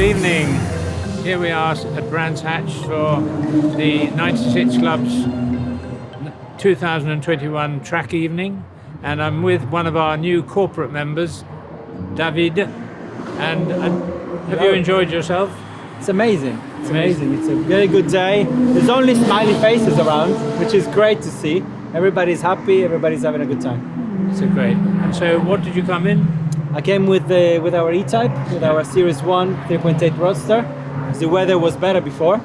evening. Here we are at Brands Hatch for the 96 Club's 2021 track evening, and I'm with one of our new corporate members, David. And have you enjoyed yourself? It's amazing. It's amazing. It's a very good day. There's only smiley faces around, which is great to see. Everybody's happy. Everybody's having a good time. So great. And so, what did you come in? I came with our E-Type, with our Series 1 3.8 Roadster. The weather was better before.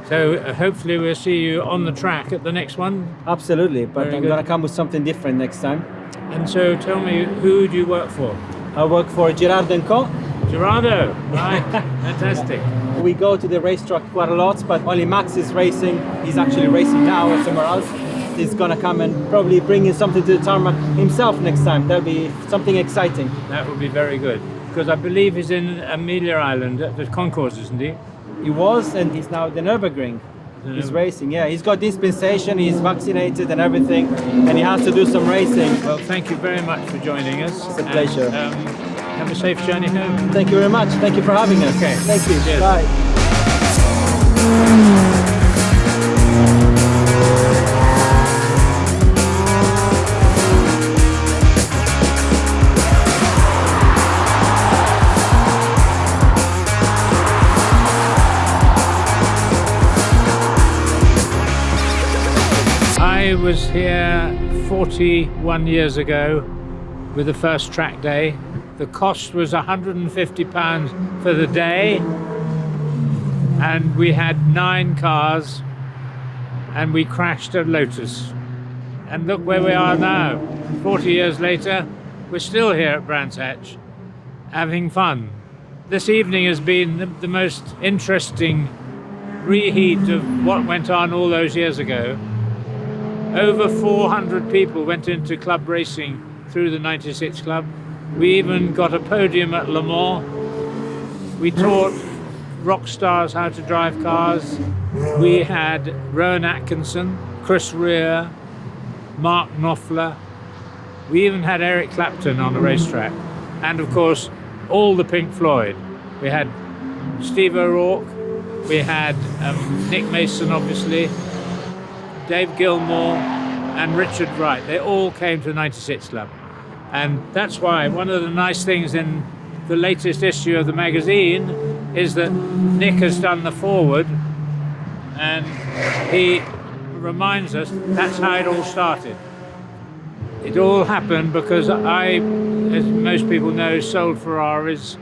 So hopefully we'll see you on the track at the next one. Absolutely, but I'm going to come with something different next time. And so tell me, who do you work for? I work for Gerardo & Co. Gerardo, right, fantastic. We go to the racetrack quite a lot, but only Max is racing. He's actually racing now or somewhere else. He's gonna come and probably bring in something to the tarmac himself next time. That'll be something exciting. That would be very good, because I believe he's in Amelia Island at the concourse, isn't he? He was, and he's now at the Nürburgring. He's racing, yeah. He's got dispensation, he's vaccinated and everything, and he has to do some racing. Well, thank you very much for joining us. It's a pleasure. Have a safe journey home. Thank you very much. Thank you for having us. Okay. Thank you. Cheers. Bye. I was here 41 years ago with the first Trackday. The cost was £150 for the day, and we had 9 cars, and we crashed a Lotus. And look where we are now. 40 years later, we're still here at Brands Hatch, having fun. This evening has been the most interesting reheat of what went on all those years ago. Over 400 people went into club racing through the 96 Club. We even got a podium at Le Mans. We taught rock stars how to drive cars. We had Rowan Atkinson, Chris Rea, Mark Knopfler. We even had Eric Clapton on the racetrack. And of course, all the Pink Floyd. We had Steve O'Rourke, we had Nick Mason, obviously, Dave Gilmore and Richard Wright. They all came to the 96 Club. And that's why one of the nice things in the latest issue of the magazine is that Nick has done the foreword, and he reminds us that's how it all started. It all happened because I, as most people know, sold Ferraris,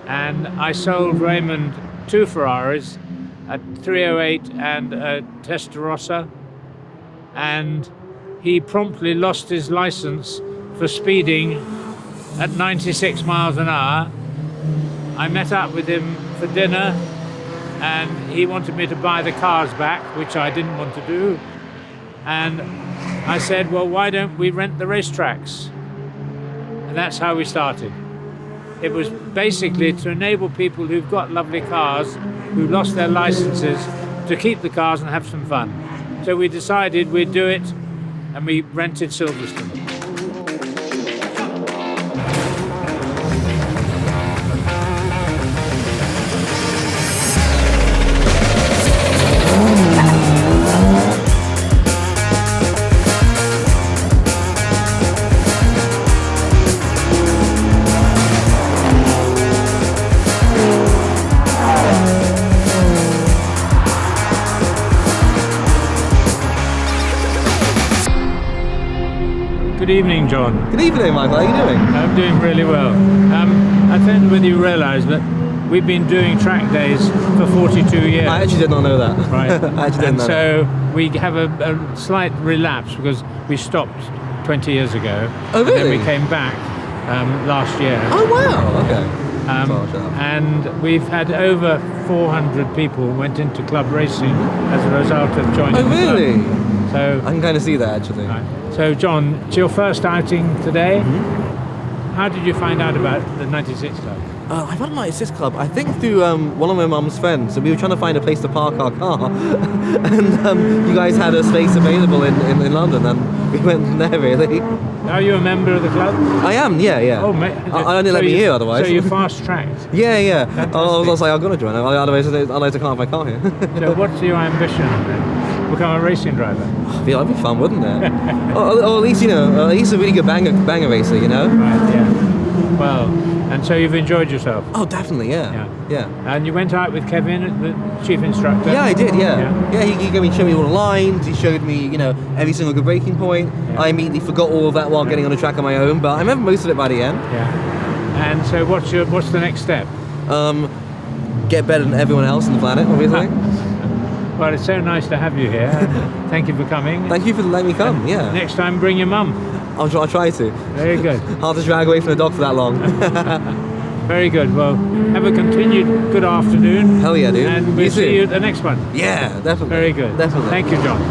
and I sold Raymond 2 Ferraris, a 308 and a Testarossa, and he promptly lost his license for speeding at 96 miles an hour. I met up with him for dinner, and he wanted me to buy the cars back, which I didn't want to do. And I said, well, why don't we rent the racetracks? And that's how we started. It was basically to enable people who've got lovely cars, who lost their licenses, to keep the cars and have some fun. So we decided we'd do it, and we rented Silverstone. Good evening, John. Good evening, Michael. How are you doing? I'm doing really well. I don't know whether you realise that we've been doing track days for 42 years. I actually did not know that. Right. I actually didn't know so we have a slight relapse because we stopped 20 years ago. Oh, really? And then we came back last year. Oh, wow. Okay. And we've had over 400 people went into club racing as a result of joining Oh, really? the club. So I can kind of see that, actually. Right. So, John, it's your first outing today. How did you find out about the 96 Club? I found a 96 Club, I think through one of my mum's friends. So we were trying to find a place to park our car. And you guys had a space available in London. And we went there really. Are you a member of the club? I am, yeah. Oh, mate. I only let me here otherwise. So you're fast-tracked. Yeah. Fantastic. I was like, I've got to join. Otherwise, I can't if I can't here. So what's your ambition then? Become a racing driver? Yeah, that'd be fun, wouldn't it? or at least, you know, he's a really good banger racer, you know? Right, yeah. Well, and so you've enjoyed yourself? Oh, definitely, yeah. And you went out with Kevin, the chief instructor? Yeah, I did, yeah. He showed me all the lines, he showed me, you know, every single good braking point. Yeah. I immediately forgot all of that while getting on the track on my own, but I remember most of it by the end. Yeah. And so what's the next step? Get better than everyone else on the planet, obviously. Well, it's so nice to have you here. Thank you for coming. Thank you for letting me come, yeah. Next time, bring your mum. I'll try to. Very good. Hard to drag away from the dog for that long. Very good. Well, have a continued good afternoon. Hell yeah, dude. And we'll see you at the next one. Yeah, definitely. Very good. Definitely. Thank you, John.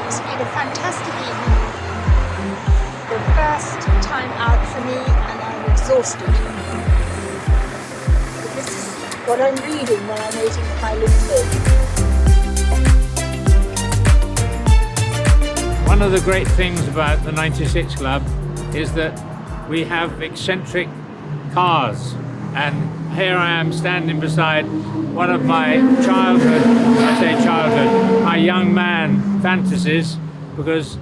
It's been a fantastic evening. The first time out for me, and I'm exhausted. But this is what I'm reading when I'm eating Highland milk. One of the great things about the 96 Club is that we have eccentric cars, and here I am standing beside one of my my young man fantasies, because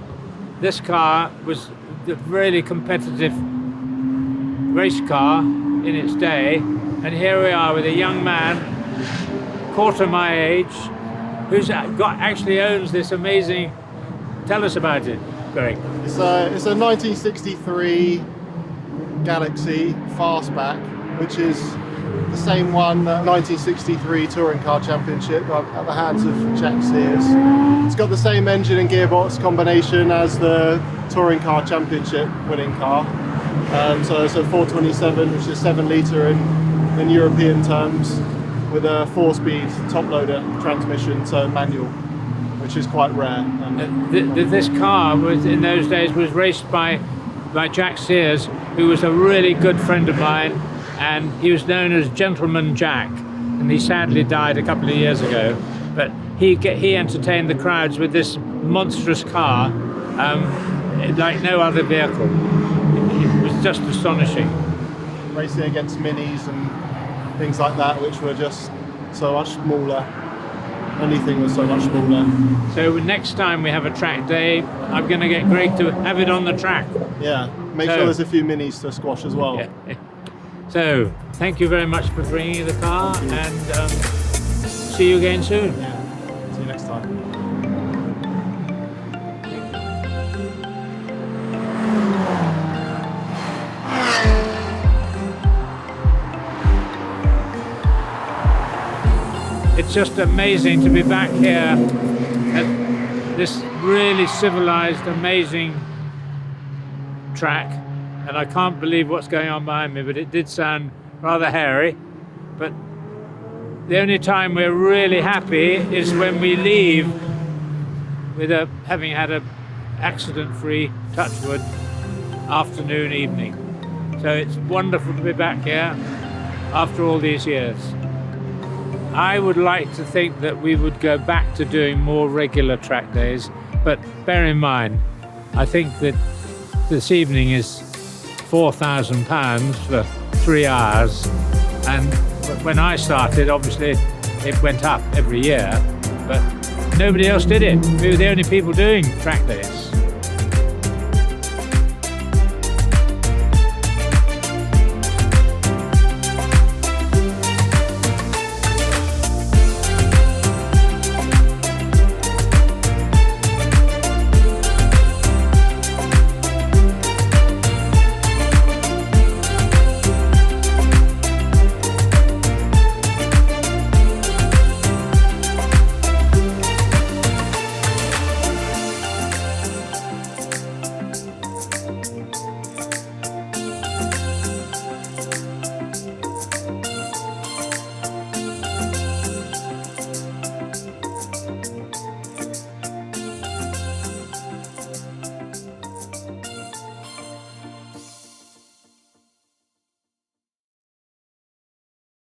this car was the really competitive race car in its day, and here we are with a young man, quarter my age, who's actually owns this amazing. Tell us about it, Greg. It's a 1963 Galaxy Fastback, which is the same one, 1963 Touring Car Championship at the hands of Jack Sears. It's got the same engine and gearbox combination as the Touring Car Championship winning car. So it's a 427, which is 7 litre in European terms, with a 4-speed top loader transmission, so manual, which is quite rare. This car was in those days was raced by Jack Sears, who was a really good friend of mine, and he was known as Gentleman Jack, and he sadly died a couple of years ago. But he entertained the crowds with this monstrous car, like no other vehicle. It was just astonishing. Racing against minis and things like that, which were just so much smaller. Anything was so much smaller. So next time we have a track day, I'm going to get Greg to have it on the track. Yeah, make sure there's a few minis to squash as well. Yeah. So thank you very much for bringing the car, and see you again soon. Yeah, see you next time. It's just amazing to be back here at this really civilized, amazing track. And I can't believe what's going on behind me, but it did sound rather hairy. But the only time we're really happy is when we leave with having had a accident-free, touchwood, afternoon, evening. So it's wonderful to be back here after all these years. I would like to think that we would go back to doing more regular track days, but bear in mind, I think that this evening is £4,000 for 3 hours, and when I started, obviously it went up every year, but nobody else did it. We were the only people doing track days.